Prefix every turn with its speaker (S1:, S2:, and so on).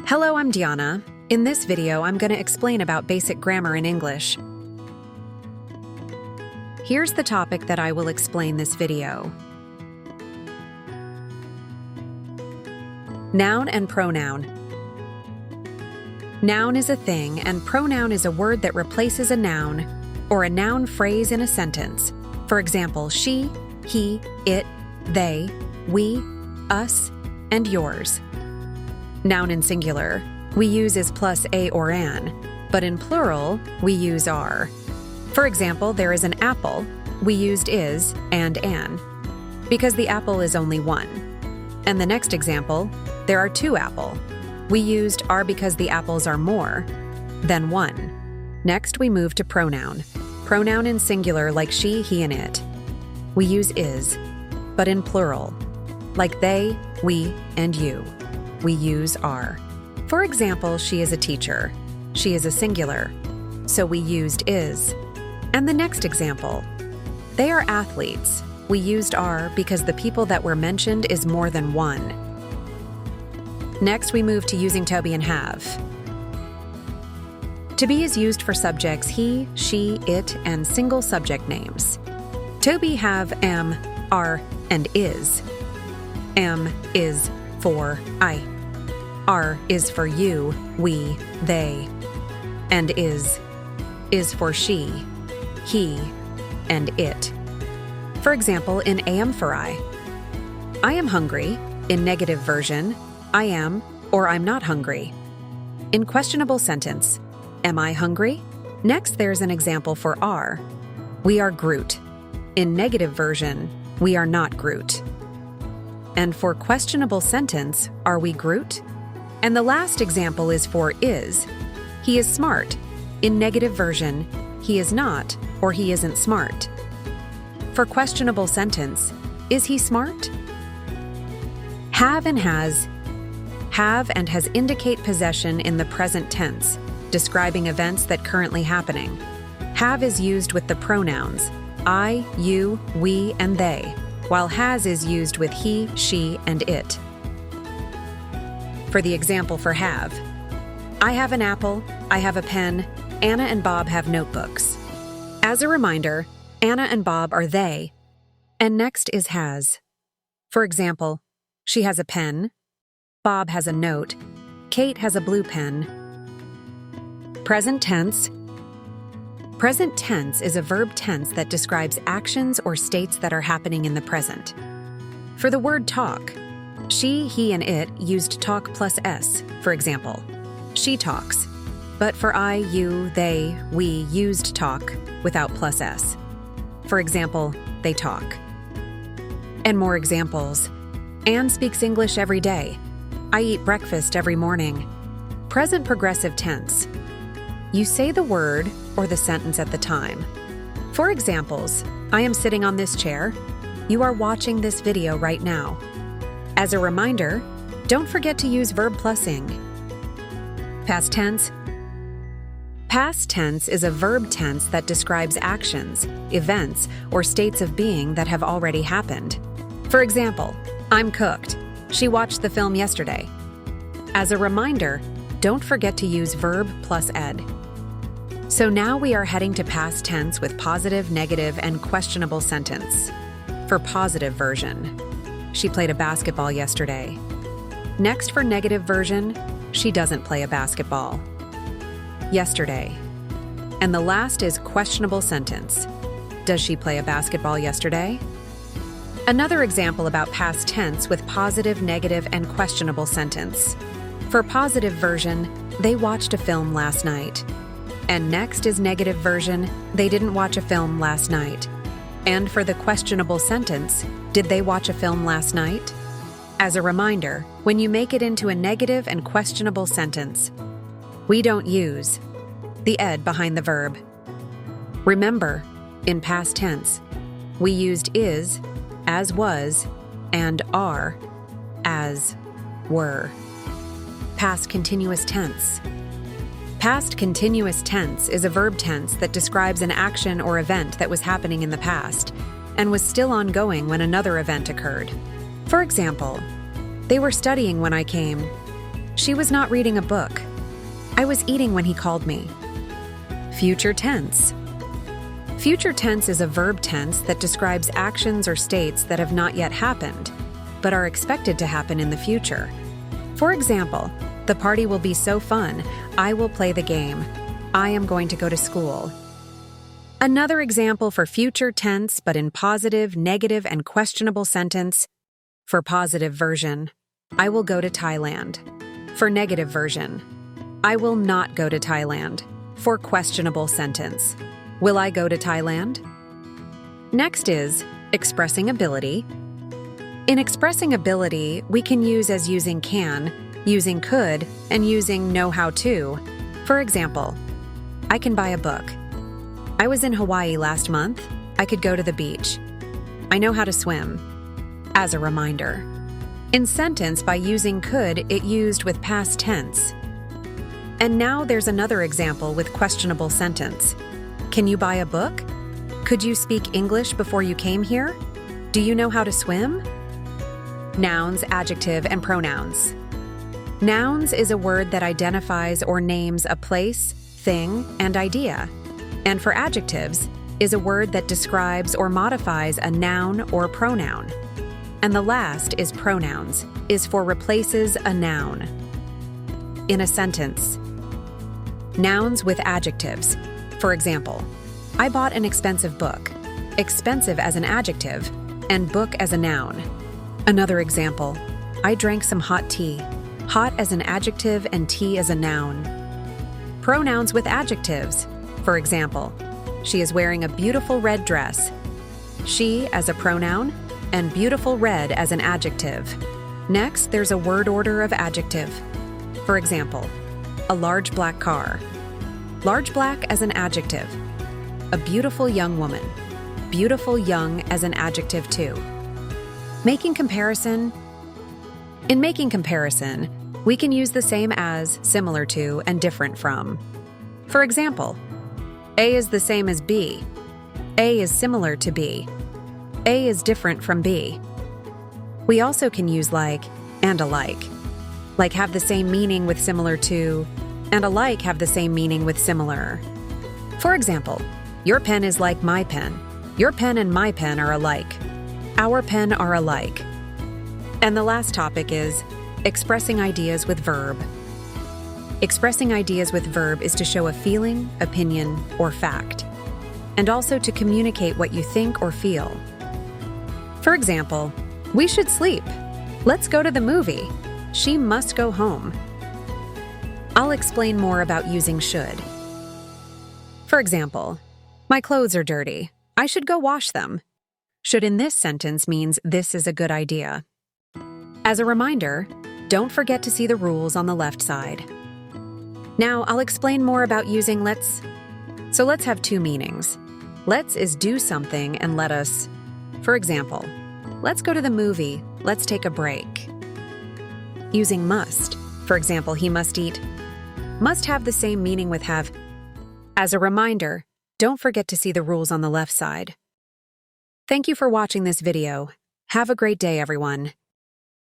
S1: Hello, I'm Diyana. In this video, I'm going to explain about basic grammar in English. Here's the topic that I will explain this video. Noun and pronoun. Noun is a thing, and pronoun is a word that replaces a noun or a noun phrase in a sentence. For example, she, he, it, they, we, us, and yours. Noun in singular, we use is plus a or an, but in plural, we use are. For example, there is an apple, we used is and an, because the apple is only one. And the next example, there are two apple. We used are because the apples are more than one. Next, we move to pronoun. Pronoun in singular like she, he, and it. We use is, but in plural, like they, we, and you. We use are. For example, she is a teacher. She is a singular, so we used is. And the next example, they are athletes. We used are because the people that were mentioned is more than one. Next, we move to using to be and have. To be is used for subjects he, she, it, and single subject names. To be, have, am, are, and is. Am is for I. Are is for you, we, they. And is for she, he, and it. For example, in am for I am hungry. In negative version, I am or I'm not hungry. In questionable sentence, am I hungry? Next, there's an example for are. We are Groot. In negative version, we are not Groot. And for questionable sentence, are we Groot? And the last example is for is. He is smart. In negative version, he is not or he isn't smart. For questionable sentence, is he smart? Have and has. Have and has indicate possession in the present tense, describing events that currently happening. Have is used with the pronouns I, you, we, and they, while has is used with he, she, and it. For the example for have, I have an apple, I have a pen, Anna and Bob have notebooks. As a reminder, Anna and Bob are they, and next is has. For example, she has a pen, Bob has a note, Kate has a blue pen. Present tense. Present tense is a verb tense that describes actions or states that are happening in the present. For the word talk, she, he, and it used talk plus s. For example, she talks. But for I, you, they, we used talk without plus s. For example, they talk. And more examples. Anne speaks English every day. I eat breakfast every morning. Present progressive tense. You say the word or the sentence at the time. For examples, I am sitting on this chair. You are watching this video right now. As a reminder, don't forget to use verb plus ing. Past tense. Past tense is a verb tense that describes actions, events, or states of being that have already happened. For example, I'm cooked. She watched the film yesterday. As a reminder, don't forget to use verb plus ed. So now we are heading to past tense with positive, negative, and questionable sentence. For positive version, she played a basketball yesterday. Next, for negative version, she doesn't play a basketball. Yesterday. And the last is questionable sentence. Does she play a basketball yesterday? Another example about past tense with positive, negative, and questionable sentence. For positive version, they watched a film last night. And next is negative version, they didn't watch a film last night. And for the questionable sentence, did they watch a film last night? As a reminder, when you make it into a negative and questionable sentence, we don't use the ed behind the verb. Remember, in past tense, we used is, as was, and are, as were. Past continuous tense. Past continuous tense is a verb tense that describes an action or event that was happening in the past and was still ongoing when another event occurred. For example, they were studying when I came. She was not reading a book. I was eating when he called me. Future tense. Future tense is a verb tense that describes actions or states that have not yet happened, but are expected to happen in the future. For example, the party will be so fun. I will play the game. I am going to go to school. Another example for future tense, but in positive, negative, and questionable sentence. For positive version, I will go to Thailand. For negative version, I will not go to Thailand. For questionable sentence, will I go to Thailand? Next is expressing ability. In expressing ability, we can use as using can, using could, and using know how to. For example, I can buy a book. I was in Hawaii last month. I could go to the beach. I know how to swim. As a reminder. In sentence, by using could, it used with past tense. And now there's another example with questionable sentence. Can you buy a book? Could you speak English before you came here? Do you know how to swim? Nouns, adjective, and pronouns. Nouns is a word that identifies or names a place, thing, and idea. And for adjectives, is a word that describes or modifies a noun or pronoun. And the last is pronouns, is for replaces a noun. In a sentence. Nouns with adjectives. For example, I bought an expensive book. Expensive as an adjective, and book as a noun. Another example, I drank some hot tea. Hot as an adjective and tea as a noun. Pronouns with adjectives. For example, she is wearing a beautiful red dress. She as a pronoun, and beautiful red as an adjective. Next, there's a word order of adjective. For example, a large black car. Large black as an adjective. A beautiful young woman. Beautiful young as an adjective too. Making comparison. In making comparison, we can use the same as, similar to, and different from. For example, A is the same as B. A is similar to B. A is different from B. We also can use like and alike. Like have the same meaning with similar to, and alike have the same meaning with similar. For example, your pen is like my pen. Your pen and my pen are alike. Our pen are alike. And the last topic is expressing ideas with verb. Expressing ideas with verb is to show a feeling, opinion, or fact, and also to communicate what you think or feel. For example, we should sleep. Let's go to the movie. She must go home. I'll explain more about using should. For example, my clothes are dirty. I should go wash them. Should in this sentence means this is a good idea. As a reminder, don't forget to see the rules on the left side. Now I'll explain more about using let's. So let's have two meanings. Let's is do something and let us. For example, let's go to the movie. Let's take a break. Using must. For example, he must eat. Must have the same meaning with have. As a reminder, don't forget to see the rules on the left side. Thank you for watching this video. Have a great day, everyone.